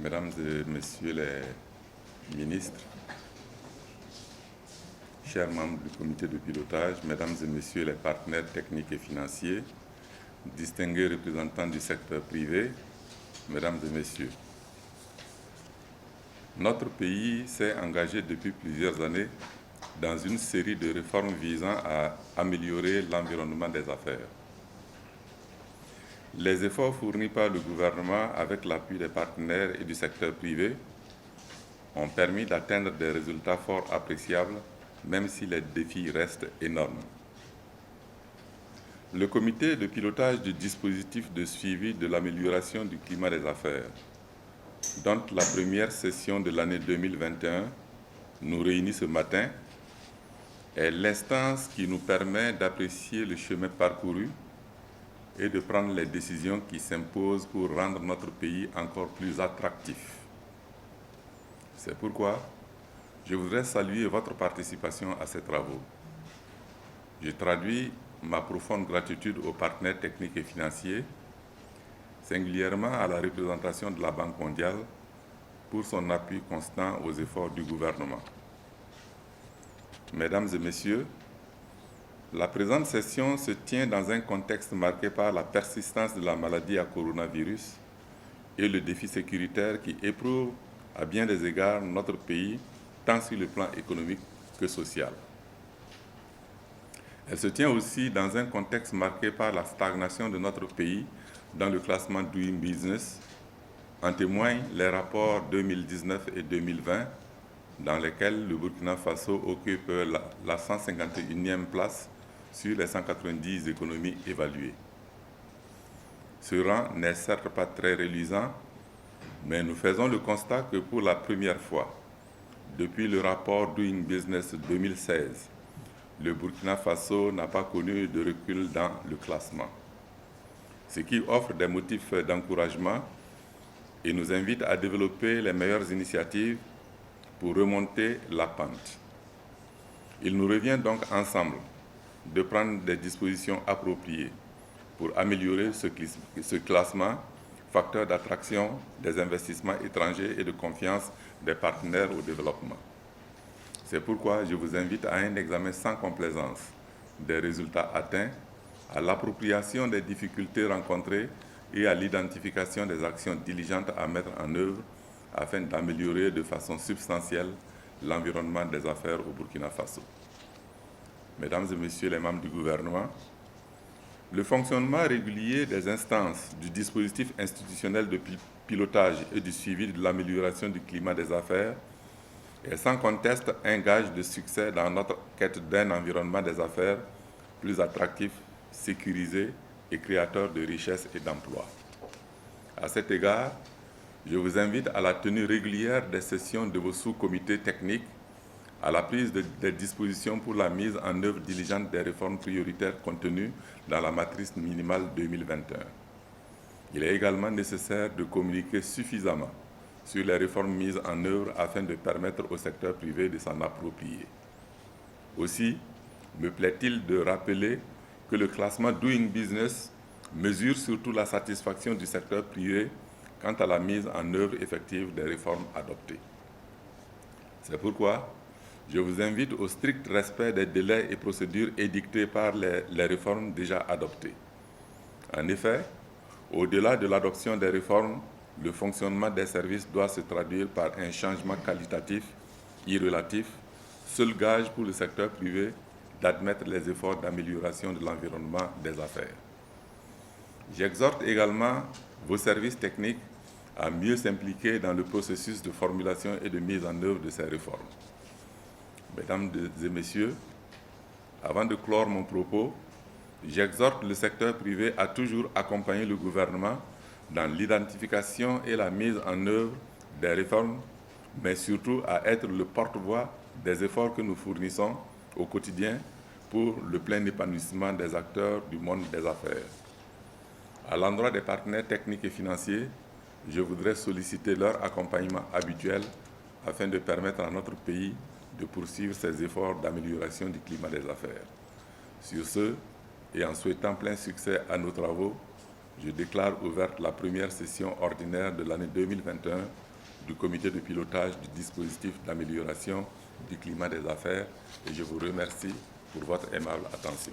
Mesdames et Messieurs les ministres, chers membres du comité de pilotage, Mesdames et Messieurs les partenaires techniques et financiers, distingués représentants du secteur privé, Mesdames et Messieurs, notre pays s'est engagé depuis plusieurs années dans une série de réformes visant à améliorer l'environnement des affaires. Les efforts fournis par le gouvernement avec l'appui des partenaires et du secteur privé ont permis d'atteindre des résultats fort appréciables, même si les défis restent énormes. Le comité de pilotage du dispositif de suivi de l'amélioration du climat des affaires, dont la première session de l'année 2021 nous réunit ce matin, est l'instance qui nous permet d'apprécier le chemin parcouru et de prendre les décisions qui s'imposent pour rendre notre pays encore plus attractif. C'est pourquoi je voudrais saluer votre participation à ces travaux. Je traduis ma profonde gratitude aux partenaires techniques et financiers, singulièrement à la représentation de la Banque mondiale pour son appui constant aux efforts du gouvernement. Mesdames et Messieurs, la présente session se tient dans un contexte marqué par la persistance de la maladie à coronavirus et le défi sécuritaire qui éprouve à bien des égards notre pays, tant sur le plan économique que social. Elle se tient aussi dans un contexte marqué par la stagnation de notre pays dans le classement Doing Business. En témoignent les rapports 2019 et 2020 dans lesquels le Burkina Faso occupe la 151e place sur les 190 économies évaluées. Ce rang n'est certes pas très reluisant, mais nous faisons le constat que pour la première fois, depuis le rapport Doing Business 2016, le Burkina Faso n'a pas connu de recul dans le classement, ce qui offre des motifs d'encouragement et nous invite à développer les meilleures initiatives pour remonter la pente. Il nous revient donc ensemble de prendre des dispositions appropriées pour améliorer ce classement, facteur d'attraction des investissements étrangers et de confiance des partenaires au développement. C'est pourquoi je vous invite à un examen sans complaisance des résultats atteints, à l'appropriation des difficultés rencontrées et à l'identification des actions diligentes à mettre en œuvre afin d'améliorer de façon substantielle l'environnement des affaires au Burkina Faso. Mesdames et Messieurs les membres du gouvernement, le fonctionnement régulier des instances du dispositif institutionnel de pilotage et du suivi de l'amélioration du climat des affaires est sans conteste un gage de succès dans notre quête d'un environnement des affaires plus attractif, sécurisé et créateur de richesses et d'emplois. À cet égard, je vous invite à la tenue régulière des sessions de vos sous-comités techniques, à la prise des dispositions pour la mise en œuvre diligente des réformes prioritaires contenues dans la matrice minimale 2021. Il est également nécessaire de communiquer suffisamment sur les réformes mises en œuvre afin de permettre au secteur privé de s'en approprier. Aussi, me plaît-il de rappeler que le classement Doing Business mesure surtout la satisfaction du secteur privé quant à la mise en œuvre effective des réformes adoptées. C'est pourquoi je vous invite au strict respect des délais et procédures édictés par les réformes déjà adoptées. En effet, au-delà de l'adoption des réformes, le fonctionnement des services doit se traduire par un changement qualitatif, irrélatif, seul gage pour le secteur privé d'admettre les efforts d'amélioration de l'environnement des affaires. J'exhorte également vos services techniques à mieux s'impliquer dans le processus de formulation et de mise en œuvre de ces réformes. Mesdames et Messieurs, avant de clore mon propos, j'exhorte le secteur privé à toujours accompagner le gouvernement dans l'identification et la mise en œuvre des réformes, mais surtout à être le porte-voix des efforts que nous fournissons au quotidien pour le plein épanouissement des acteurs du monde des affaires. À l'endroit des partenaires techniques et financiers, je voudrais solliciter leur accompagnement habituel afin de permettre à notre pays de poursuivre ses efforts d'amélioration du climat des affaires. Sur ce, et en souhaitant plein succès à nos travaux, je déclare ouverte la première session ordinaire de l'année 2021 du comité de pilotage du dispositif d'amélioration du climat des affaires et je vous remercie pour votre aimable attention.